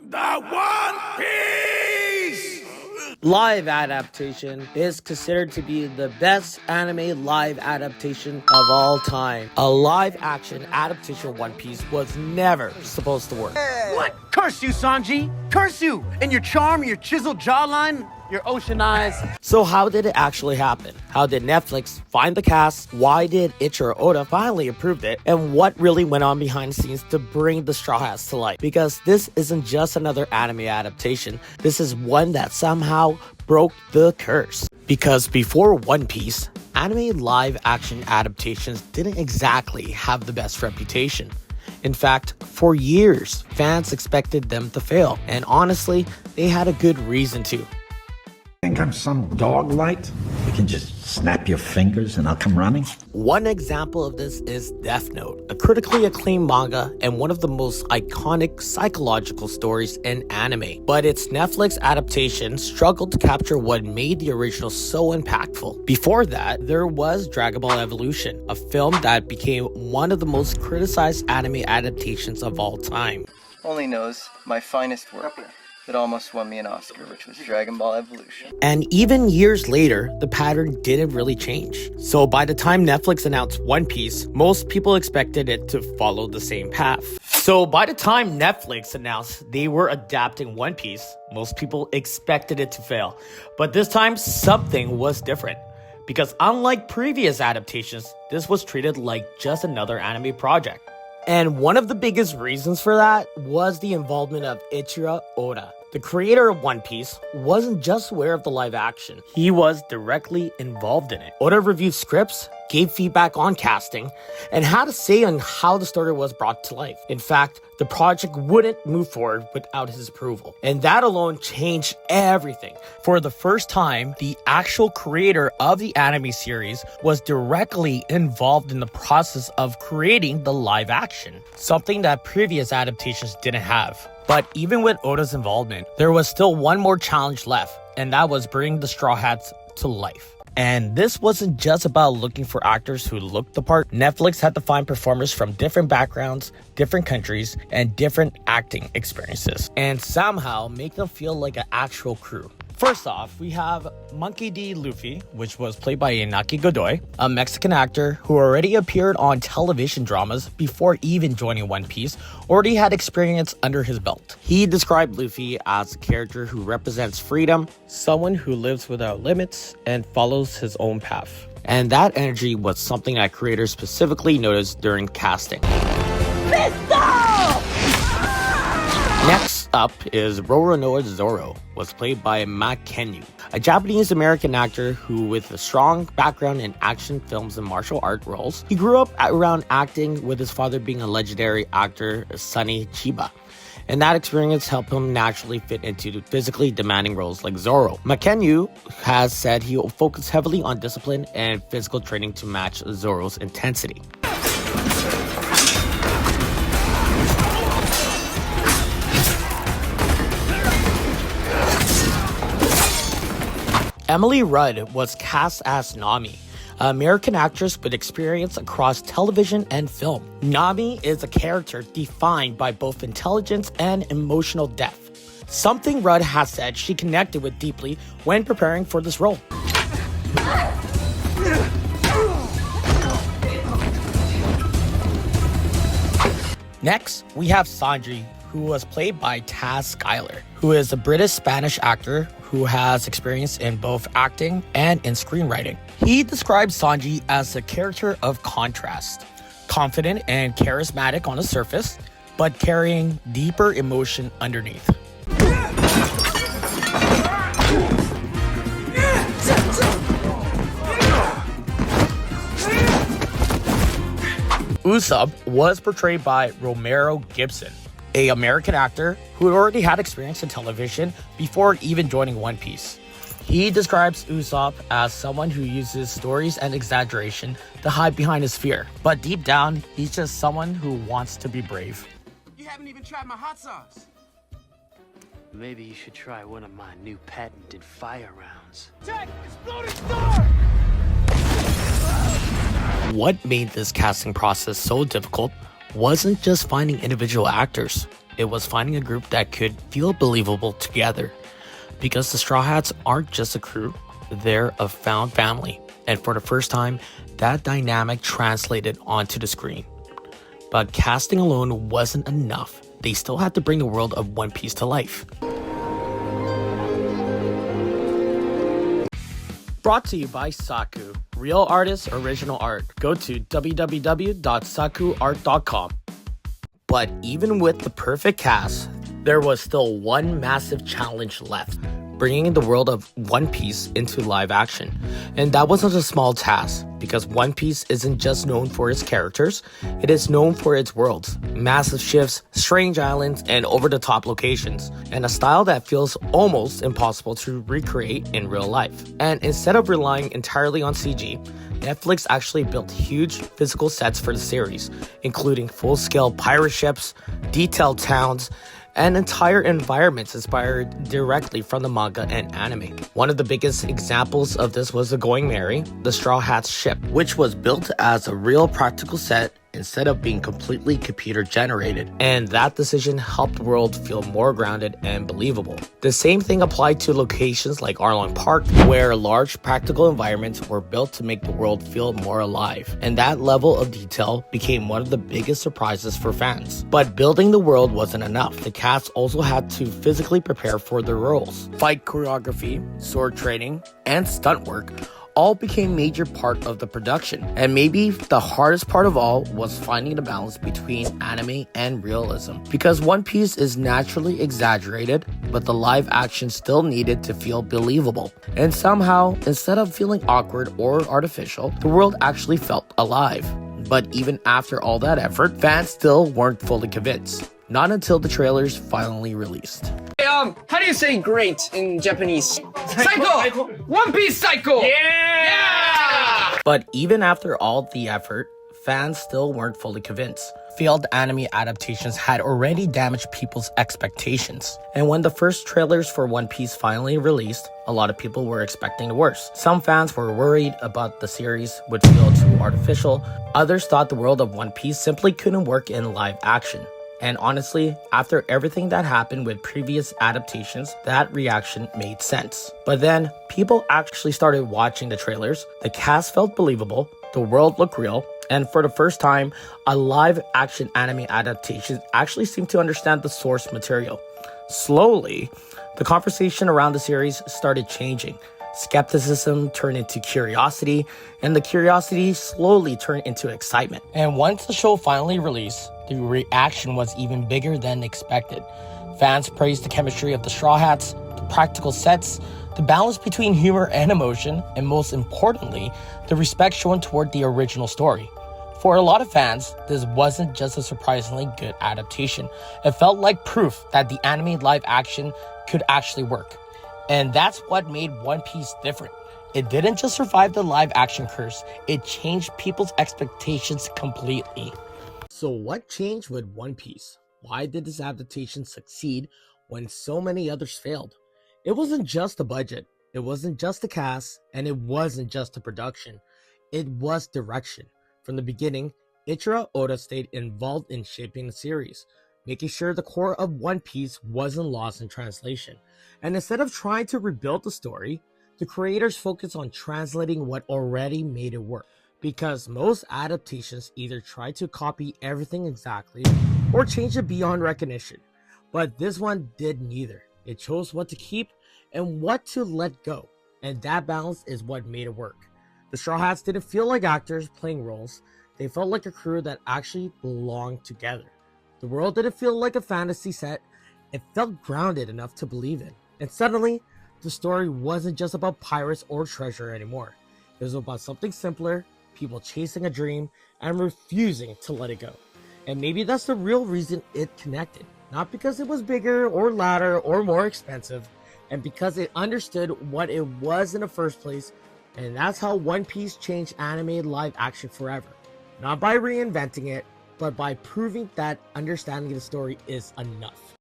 The One Piece! Live adaptation is considered to be the best anime live adaptation of all time. A live action adaptation of One Piece was never supposed to work. What? Curse you, Sanji! Curse you! And your charm, your chiseled jawline, your ocean eyes. So how did it actually happen? How did Netflix find the cast? Why did Ichiro Oda finally approve it? And what really went on behind the scenes to bring the Straw Hats to life? Because this isn't just another anime adaptation. This is one that somehow broke the curse. Because before One Piece, anime live action adaptations didn't exactly have the best reputation. In fact, for years, fans expected them to fail. And honestly, they had a good reason to. Think I'm some dog light? You can just snap your fingers and I'll come running? One example of this is Death Note, a critically acclaimed manga and one of the most iconic psychological stories in anime. But its Netflix adaptation struggled to capture what made the original so impactful. Before that, there was Dragon Ball Evolution, a film that became one of the most criticized anime adaptations of all time. Only knows my finest work that almost won me an Oscar, which was Dragon Ball Evolution. And even years later, the pattern didn't really change. So by the time Netflix announced One Piece, most people expected it to follow the same path. So by the time Netflix announced they were adapting One Piece, most people expected it to fail. But this time, something was different. Because unlike previous adaptations, this was treated like just another anime project. And one of the biggest reasons for that was the involvement of Ichiro Oda. The creator of One Piece wasn't just aware of the live action, he was directly involved in it. Oda reviewed scripts, gave feedback on casting, and had a say on how the story was brought to life. In fact, the project wouldn't move forward without his approval. And that alone changed everything. For the first time, the actual creator of the anime series was directly involved in the process of creating the live action, something that previous adaptations didn't have. But even with Oda's involvement, there was still one more challenge left, and that was bringing the Straw Hats to life. And this wasn't just about looking for actors who looked the part. Netflix had to find performers from different backgrounds, different countries, and different acting experiences, and somehow make them feel like an actual crew. First off, we have Monkey D. Luffy, which was played by Inaki Godoy, a Mexican actor who already appeared on television dramas before even joining One Piece, already had experience under his belt. He described Luffy as a character who represents freedom, someone who lives without limits and follows his own path. And that energy was something that creators specifically noticed during casting. Next up is Roronoa Zoro, was played by Mak Kenyu, a Japanese-American actor who, with a strong background in action films and martial art roles, he grew up around acting, with his father being a legendary actor, Sonny Chiba. And that experience helped him naturally fit into physically demanding roles like Zoro. Makenyu has said he will focus heavily on discipline and physical training to match Zoro's intensity. Emily Rudd was cast as Nami, an American actress with experience across television and film. Nami is a character defined by both intelligence and emotional depth, something Rudd has said she connected with deeply when preparing for this role. Next, we have Sanji, who was played by Taz Schuyler, who is a British-Spanish actor who has experience in both acting and in screenwriting. He describes Sanji as a character of contrast, confident and charismatic on the surface, but carrying deeper emotion underneath. Usopp was portrayed by Romero Gibson, an American actor who already had experience in television before even joining One Piece. He describes Usopp as someone who uses stories and exaggeration to hide behind his fear, but deep down, he's just someone who wants to be brave. You haven't even tried my hot sauce. Maybe you should try one of my new patented fire rounds. Check! Exploding star! What made this casting process so difficult wasn't just finding individual actors. it was finding a group that could feel believable together. Because the Straw Hats aren't just a crew, they're a found family. And for the first time, that dynamic translated onto the screen. But casting alone wasn't enough. They still had to bring the world of One Piece to life. Brought to you by Saku. Real artists, original art. Go to www.sakuart.com. But even with the perfect cast, there was still one massive challenge left: bringing the world of One Piece into live action. And that wasn't a small task, because One Piece isn't just known for its characters, it is known for its worlds, massive ships, strange islands, and over-the-top locations, and a style that feels almost impossible to recreate in real life. And instead of relying entirely on CG, Netflix actually built huge physical sets for the series, including full-scale pirate ships, detailed towns, and entire environments inspired directly from the manga and anime. One of the biggest examples of this was the Going Merry, the Straw Hats ship, which was built as a real practical set instead of being completely computer generated. And that decision helped the world feel more grounded and believable. The same thing applied to locations like Arlong Park, where large practical environments were built to make the world feel more alive. And that level of detail became one of the biggest surprises for fans. But building the world wasn't enough. The cast also had to physically prepare for their roles. Fight choreography, sword training, and stunt work all became major part of the production. And maybe the hardest part of all was finding the balance between anime and realism. Because One Piece is naturally exaggerated, but the live action still needed to feel believable. And somehow, instead of feeling awkward or artificial, the world actually felt alive. But even after all that effort, fans still weren't fully convinced. Not until the trailers finally released. How do you say great in Japanese? Psycho! One Piece Psycho! Yeah! But even after all the effort, fans still weren't fully convinced. Failed anime adaptations had already damaged people's expectations. And when the first trailers for One Piece finally released, a lot of people were expecting the worst. Some fans were worried about the series would feel too artificial. Others thought the world of One Piece simply couldn't work in live action. And honestly, after everything that happened with previous adaptations, that reaction made sense. But then, people actually started watching the trailers, the cast felt believable, the world looked real, and for the first time, a live-action anime adaptation actually seemed to understand the source material. Slowly, the conversation around the series started changing. Skepticism turned into curiosity, and the curiosity slowly turned into excitement. And once the show finally released, the reaction was even bigger than expected. Fans praised the chemistry of the Straw Hats, the practical sets, the balance between humor and emotion, and most importantly, the respect shown toward the original story. For a lot of fans, this wasn't just a surprisingly good adaptation. It felt like proof that the anime live action could actually work. And that's what made One Piece different. It didn't just survive the live action curse, it changed people's expectations completely. So what changed with One Piece? Why did this adaptation succeed when so many others failed? It wasn't just the budget, it wasn't just the cast, and it wasn't just the production. It was direction. From the beginning, Eiichiro Oda stayed involved in shaping the series, making sure the core of One Piece wasn't lost in translation. And instead of trying to rebuild the story, the creators focused on translating what already made it work. Because most adaptations either try to copy everything exactly or change it beyond recognition. But this one did neither. It chose what to keep and what to let go. And that balance is what made it work. The Straw Hats didn't feel like actors playing roles. They felt like a crew that actually belonged together. The world didn't feel like a fantasy set. It felt grounded enough to believe in. And suddenly, the story wasn't just about pirates or treasure anymore. It was about something simpler, people chasing a dream, and refusing to let it go. And maybe that's the real reason it connected. Not because it was bigger or louder or more expensive, and because it understood what it was in the first place. And that's how One Piece changed anime live action forever. Not by reinventing it, but by proving that understanding the story is enough.